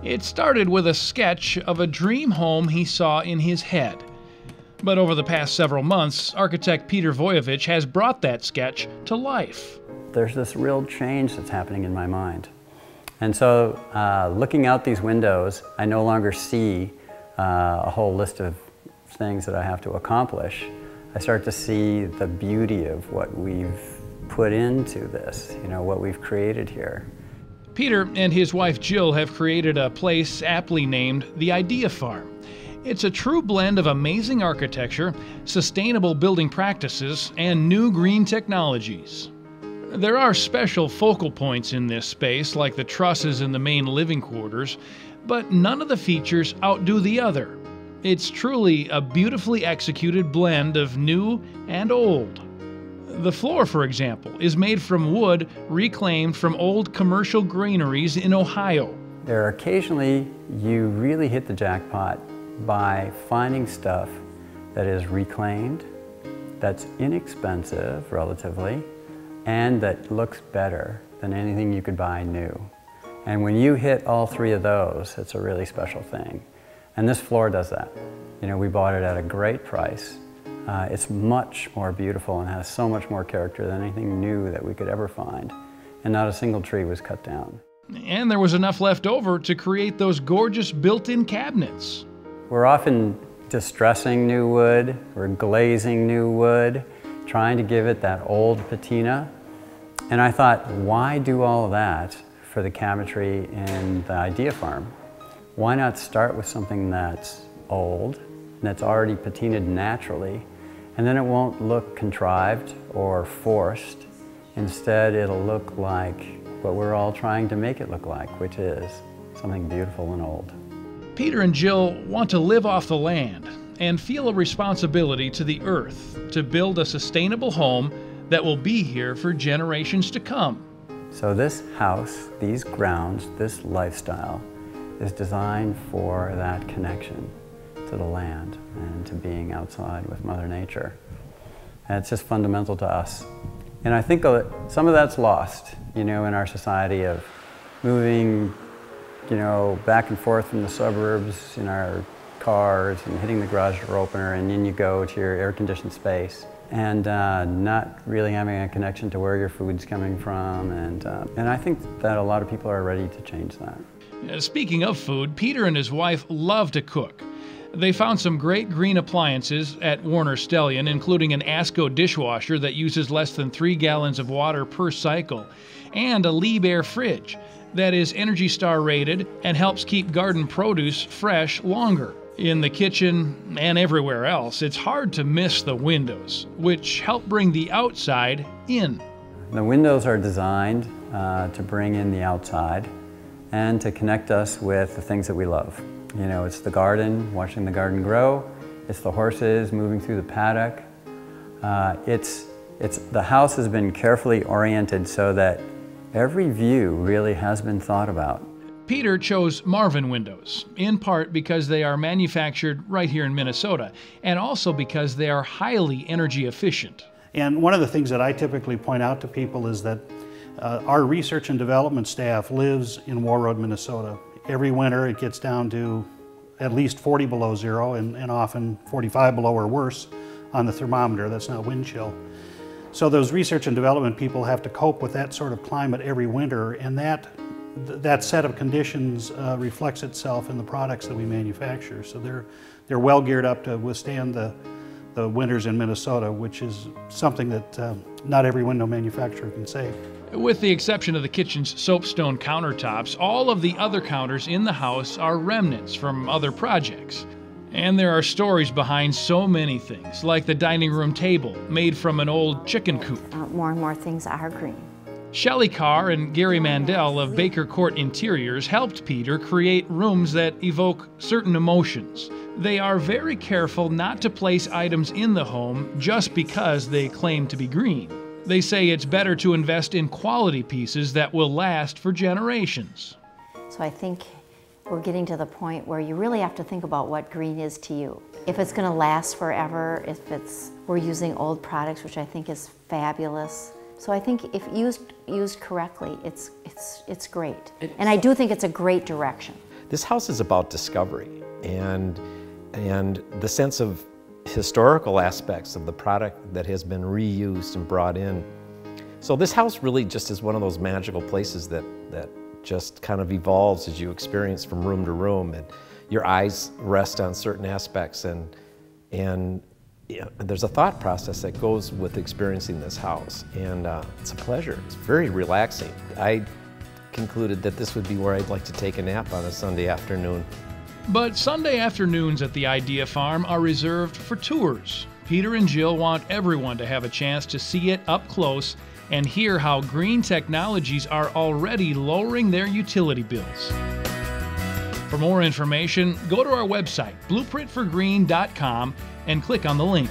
It started with a sketch of a dream home he saw in his head. But over the past several months, architect Peter Vujovich has brought that sketch to life. There's this real change that's happening in my mind. And so looking out these windows, I no longer see a whole list of things that I have to accomplish. I start to see the beauty of what we've put into this, what we've created here. Peter and his wife Jill have created a place aptly named the Idea Farm. It's a true blend of amazing architecture, sustainable building practices, and new green technologies. There are special focal points in this space, like the trusses in the main living quarters, but none of the features outdo the other. It's truly a beautifully executed blend of new and old. The floor, for example, is made from wood reclaimed from old commercial granaries in Ohio. There are occasionally you really hit the jackpot by finding stuff that is reclaimed, that's inexpensive relatively, and that looks better than anything you could buy new. And when you hit all three of those, it's a really special thing. And this floor does that. We bought it at a great price. It's much more beautiful and has so much more character than anything new that we could ever find. And not a single tree was cut down. And there was enough left over to create those gorgeous built-in cabinets. We're often distressing new wood, we're glazing new wood, trying to give it that old patina. And I thought, why do all of that for the cabinetry in the Idea Farm? Why not start with something that's old, that's already patinaed naturally, and then it won't look contrived or forced. Instead, it'll look like what we're all trying to make it look like, which is something beautiful and old. Peter and Jill want to live off the land and feel a responsibility to the earth to build a sustainable home that will be here for generations to come. So this house, these grounds, this lifestyle is designed for that connection to the land and to being outside with Mother Nature. And it's just fundamental to us. And I think some of that's lost, in our society of moving, back and forth from the suburbs in our cars and hitting the garage door opener, and then you go to your air-conditioned space and not really having a connection to where your food's coming from. And I think that a lot of people are ready to change that. Speaking of food, Peter and his wife love to cook. They found some great green appliances at Warner Stellian, including an ASCO dishwasher that uses less than 3 gallons of water per cycle, and a Liebherr fridge that is Energy Star rated and helps keep garden produce fresh longer. In the kitchen and everywhere else, it's hard to miss the windows, which help bring the outside in. The windows are designed to bring in the outside and to connect us with the things that we love. It's the garden, watching the garden grow. It's the horses moving through the paddock. The house has been carefully oriented so that every view really has been thought about. Peter chose Marvin windows, in part because they are manufactured right here in Minnesota, and also because they are highly energy efficient. And one of the things that I typically point out to people is that our research and development staff lives in Warroad, Minnesota. Every winter it gets down to at least 40 below zero and often 45 below or worse on the thermometer. That's not wind chill. So those research and development people have to cope with that sort of climate every winter, and that set of conditions reflects itself in the products that we manufacture. So they're well geared up to withstand the winters in Minnesota, which is something that not every window manufacturer can say. With the exception of the kitchen's soapstone countertops, all of the other counters in the house are remnants from other projects. And there are stories behind so many things, like the dining room table made from an old chicken coop. More and more things are green. Shelley Carr and Gary Mandel of Baker Court Interiors helped Peter create rooms that evoke certain emotions. They are very careful not to place items in the home just because they claim to be green. They say it's better to invest in quality pieces that will last for generations. So I think we're getting to the point where you really have to think about what green is to you. If it's going to last forever, we're using old products, which I think is fabulous. So I think if used correctly, it's great. And I do think it's a great direction. This house is about discovery and the sense of historical aspects of the product that has been reused and brought in. So this house really just is one of those magical places that just kind of evolves as you experience from room to room, and your eyes rest on certain aspects, and yeah, there's a thought process that goes with experiencing this house, and it's a pleasure. It's very relaxing. I concluded that this would be where I'd like to take a nap on a Sunday afternoon. But Sunday afternoons at the Idea Farm are reserved for tours. Peter and Jill want everyone to have a chance to see it up close and hear how green technologies are already lowering their utility bills. For more information, go to our website, blueprintforgreen.com, and click on the link.